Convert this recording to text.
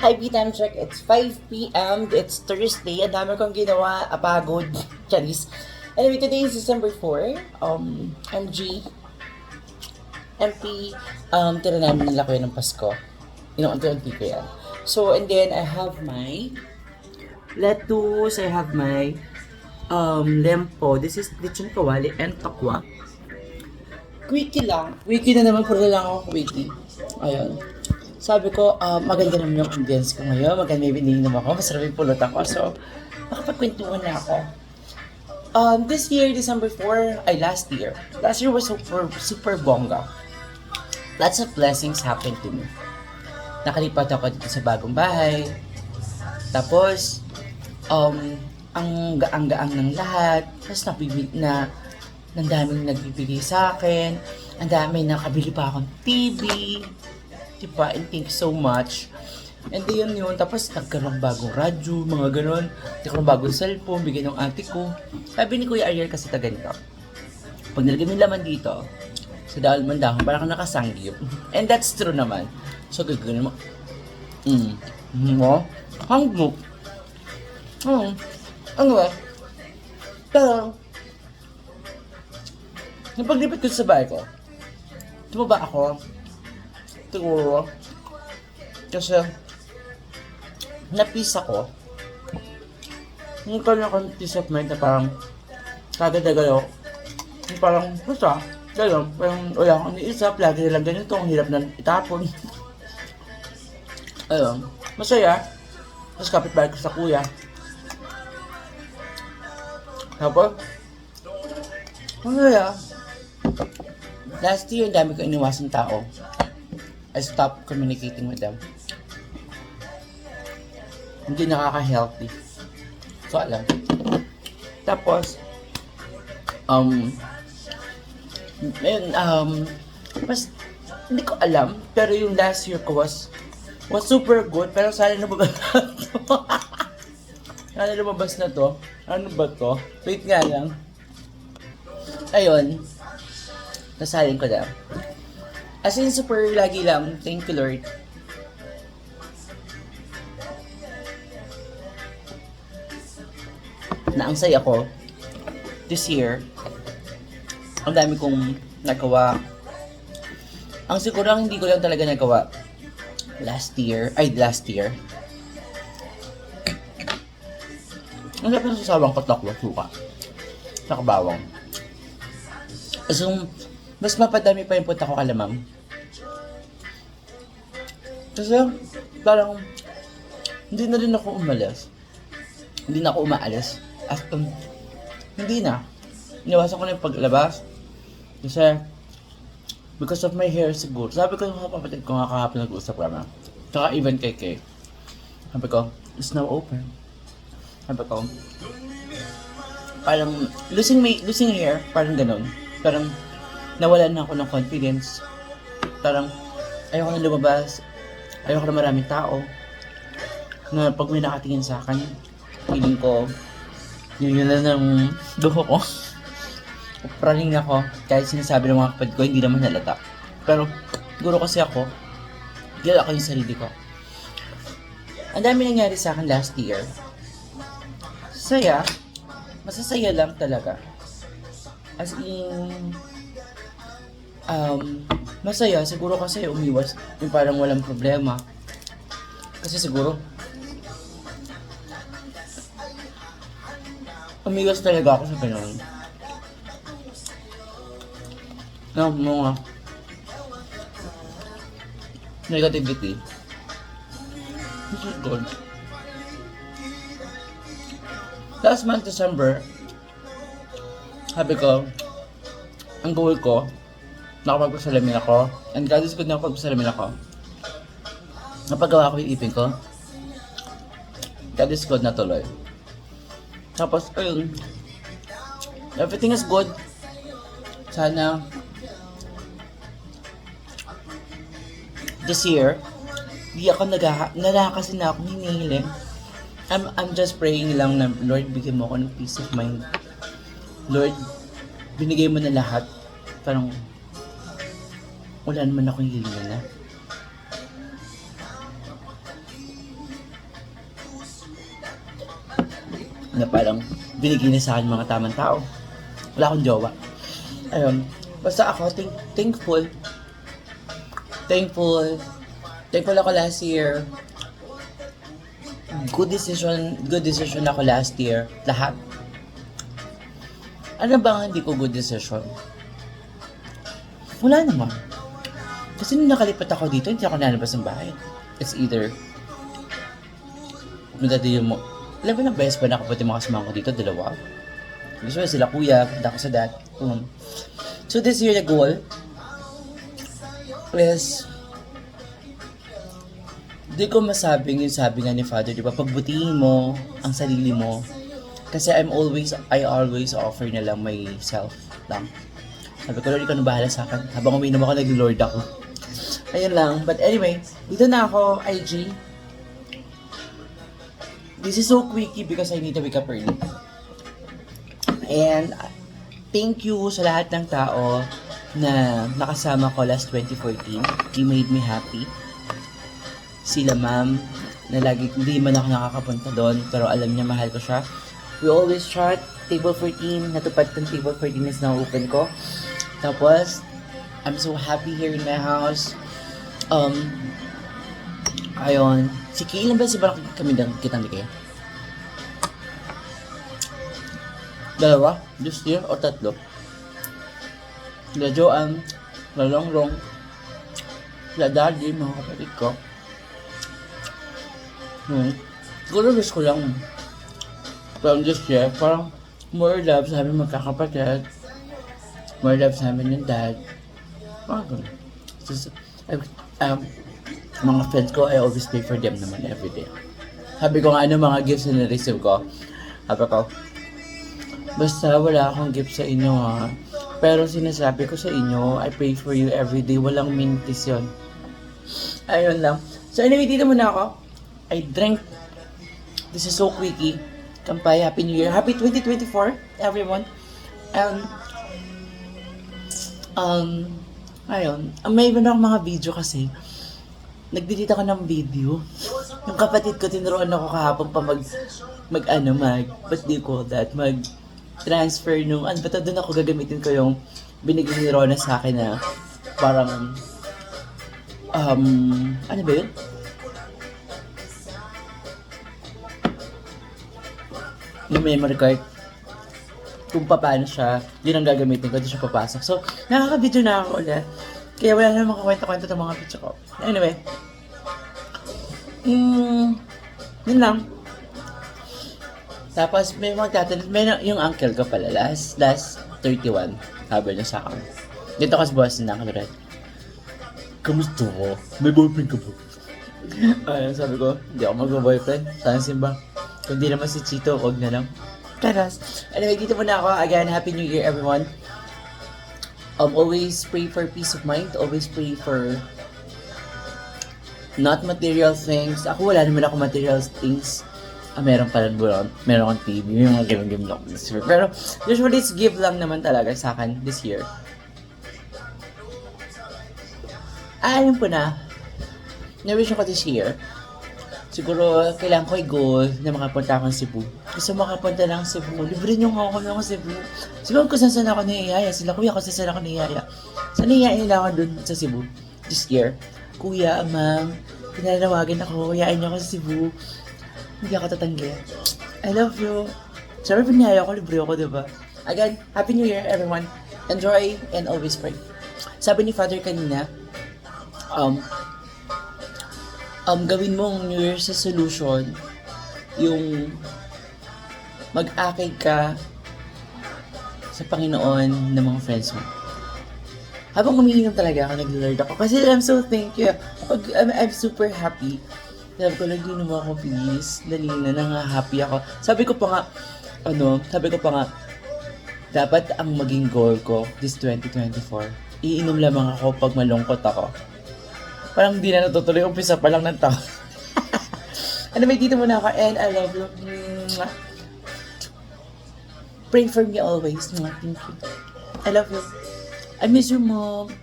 Hi, B-Time Check. It's 5 p.m. It's Thursday. Ang dami kong ginawa. Apagod. Charis. Anyway, today is December 4. MG. MP. Tira namin nila ko ng Pasko. Unti-unti ko yan. So, and then, I have my lettuce. I have my lempo. This is lechon kawali and takwa. Quickie lang. Quickie na naman. Puro lang ako quickie. Ayun. Sabi ko, maganda naman yung ambience ko ngayon. Maganda yung iniinom ako. Masarap yung pulot ako. So, makapagkwentuhan na ako. This year, December 4, last year. Last year was super bongga. Lots of blessings happened to me. Nakalipat ako dito sa bagong bahay. Tapos, ang gaang-gaang ng lahat. Tapos ng daming nagbibigay sa akin. Ang dami nakabili pa akong TV. Diba? And thank you so much. And then yun. Tapos nagkaroon bagong radyo, mga ganon. Nagkaroon bagong cellphone, bigay ng ate ko. Sabi ni Kuya Ariel kasi ta ganito. Pag nilagay mo yung laman dito, sa dahil man dahon, parang nakasangyip. And that's true naman. So gagawin mo. Mo? Hanggok. Ano ba? Pero, nung paglipit ko sa bahay ko, tumaba ako. Siguro. Kasi, na-peace ako. Yung kanya akong peace of mind na parang, kagad-agad yung parang, basta, gano'n, parang wala akong iniisip, lagi nilang ganito, ang hirap na itapon. Ayun, masaya. Tapos kapit-bahay ko sa kuya. Tapos, masaya. Last year, ang dami ko iniwasang tao. I stopped communicating with them. Hindi nakaka-healthy. So, alam. Tapos, mas, hindi ko alam, pero yung last year ko was super good, pero sana lumabas na to. Sana lumabas na to. Ano ba to? Wait nga lang. Ayun. Nasalin ko lang. As in, super lagi lang. Thank you, Lord. Na ang saya ko this year. Ang dami kong nagawa. Ang siguro ang hindi ko lang talaga nagawa last year. Ang sabi ng sasawang katakwa, suka. Saka bawang. So, mas mapadami pa yung punta ko kalamang. Kasi, parang, hindi na rin ako umalis. Hindi na ako umaalis. At, hindi na. Iniwasan ko na yung paglabas. Kasi, because of my hair siguro. Sabi ko yung kapatid ko nga kahapon nag-usap kami. Saka even kay Kay. Sabi ko, it's now open. Sabi ko, parang, losing hair, parang ganun. Parang, nawalan na ako ng confidence. Parang, ayoko na lumabas. Ayoko na maraming tao. Na pag may nakatingin sa akin, feeling ko, yun na ng duho ko. Praning ako, kahit sinasabi ng mga kapatid ko, hindi naman halata. Pero, siguro kasi ako, kilala ko yung sarili ko. Ang dami nangyari sa akin last year. Saya, masasaya lang talaga. As in, masaya, siguro kasi umiwas, yung parang walang problema. Kasi siguro, umiwas talaga ako sa ganun. Mga negativity. This is good. Last month, December, sabi ko, ang goal ko, nakapagpasalamin ako, and God is good na nakapagpasalamin ako. Napagawa ko yung ipin ko. God is good na tuloy. Tapos, ayun, everything is good. Sana, this year, di ako kasi na akong hinihiling. I'm just praying lang na, Lord, bigyan mo ako ng peace of mind. Lord, binigay mo na lahat. Parang, wala naman akong hilingan na. na parang binigay na sa akin mga tamang tao. Wala akong jowa. Ayun. Basta ako, thankful. Thankful ako last year. Good decision ako last year. Lahat. Ano ba ang hindi ko good decision? Wala naman. Kasi nung nakalipat ako dito, hindi ako nalabas ng bahay. It's either madadiyo mo. Alam mo na best ba nakapati mga kasama ko dito? Dalawa. Gusto ko sila kuya, punta ko sa dad. So this year the goal is di ko masabing yung sabi nga ni Father, di ba? Pagbutihin mo ang sarili mo. Kasi I always offer na lang myself lang. Sabi ko, Lord, ikaw na bahala sa akin. Habang umiinom ako, nag-Lord ako. Ayun lang. But anyway, dito na ako, IG. This is so quickie because I need to wake up early. And thank you sa lahat ng tao na nakasama ko last 2014. You made me happy. Sila ma'am, na lagi hindi man ako nakakapunta doon, pero alam niya mahal ko siya. We always chat, table 14, natupad ng table 14 is na open ko. Tapos, I'm so happy here in my house. Ayun. Si Kay, ilan ba si Barak kami kitang di kaya? Dalawa? Just year o tatlo? La Joanne, la Longrong, la Daddy, mga kapatid ko. Siguro wish ko lang. Parang just year, parang more love sa aming magkakapatid. More love sa amin yung dad. Parang mga friends ko, I always pay for them naman everyday. Sabi ko nga, ano mga gifts na na-receive ko? Sabi ko, basta wala akong gift sa inyo ha. Pero sinasabi ko sa inyo, I pray for you everyday. Walang mintis yun. Ayun lang. So anyway, dito muna ako. I drank. This is so quickie. Kampay, Happy New Year. Happy 2024, everyone. Ayun. May iba na akong mga video kasi. Nag-delete ako ng video. Yung kapatid ko, tinuruan ako kahapon pa what do you call that? Mag-transfer nung, basta doon ako gagamitin ko yung binigay ni Rona sa akin na parang, ano ba yun? Yung memory card. Kung paano siya, yun ang gagamitin ko, doon siya papasok. So, nakaka-video na ako ulit. Kaya wala na makakwento-kwento ng mga video ko. Anyway. Yun lang. Tapos, may magtatanong, yung uncle ko pala, last 31, sabi niya sa akin. Dito kasi buwas na ako, Red. Kamusta ko? May boyfriend ka ba? Ayun, sabi ko, hindi ako mag-boyfriend. Saan simba? Kung di naman si Chito, huwag na lang. Taras. Anyway, dito muna ako. Again, Happy New Year, everyone. Always pray for peace of mind. Always pray for not material things. Ako wala naman ako material things. Meron pa lang buron. Meron akong TV. Yung mga game lang this year. Pero usually it's give lang naman talaga sa akin this year. Alam ko na. Na-wish ako this year. Siguro kailangan ko i-goal na makapunta akong Cebu. Gusto makapunta ng Cebu. Libre niyo ako ng Cebu. Siguro kung saan ako niyayaya. Sila kuya kung saan ako niyayaya. Saan niyayaya nila ako dun sa Cebu this year? Kuya, ma'am, pinalawagan ako. Yayain niyo ako sa Cebu. Hindi ako tatanggi. I love you. Siyempre pinayaya ako. Libre ako, diba? Again, Happy New Year, everyone. Enjoy and always pray. Sabi ni Father kanina, gawin mong New Year's resolution yung mag-akay ka sa Panginoon ng mga friends mo. Habang umiinom talaga ako, nag-Lord ako. Kasi I'm so thank you. I'm super happy. Sabi ko, nag-inom ako, please. Dali na, nang-happy ako. Sabi ko pa nga, dapat ang maging goal ko this 2024, iinom lamang ako pag malungkot ako. Parang hindi na natutuloy, umpisa pa lang ng tao. Ano, may dito muna ako, and I love you. Pray for me always. Thank you. I love you. I miss you, Mom.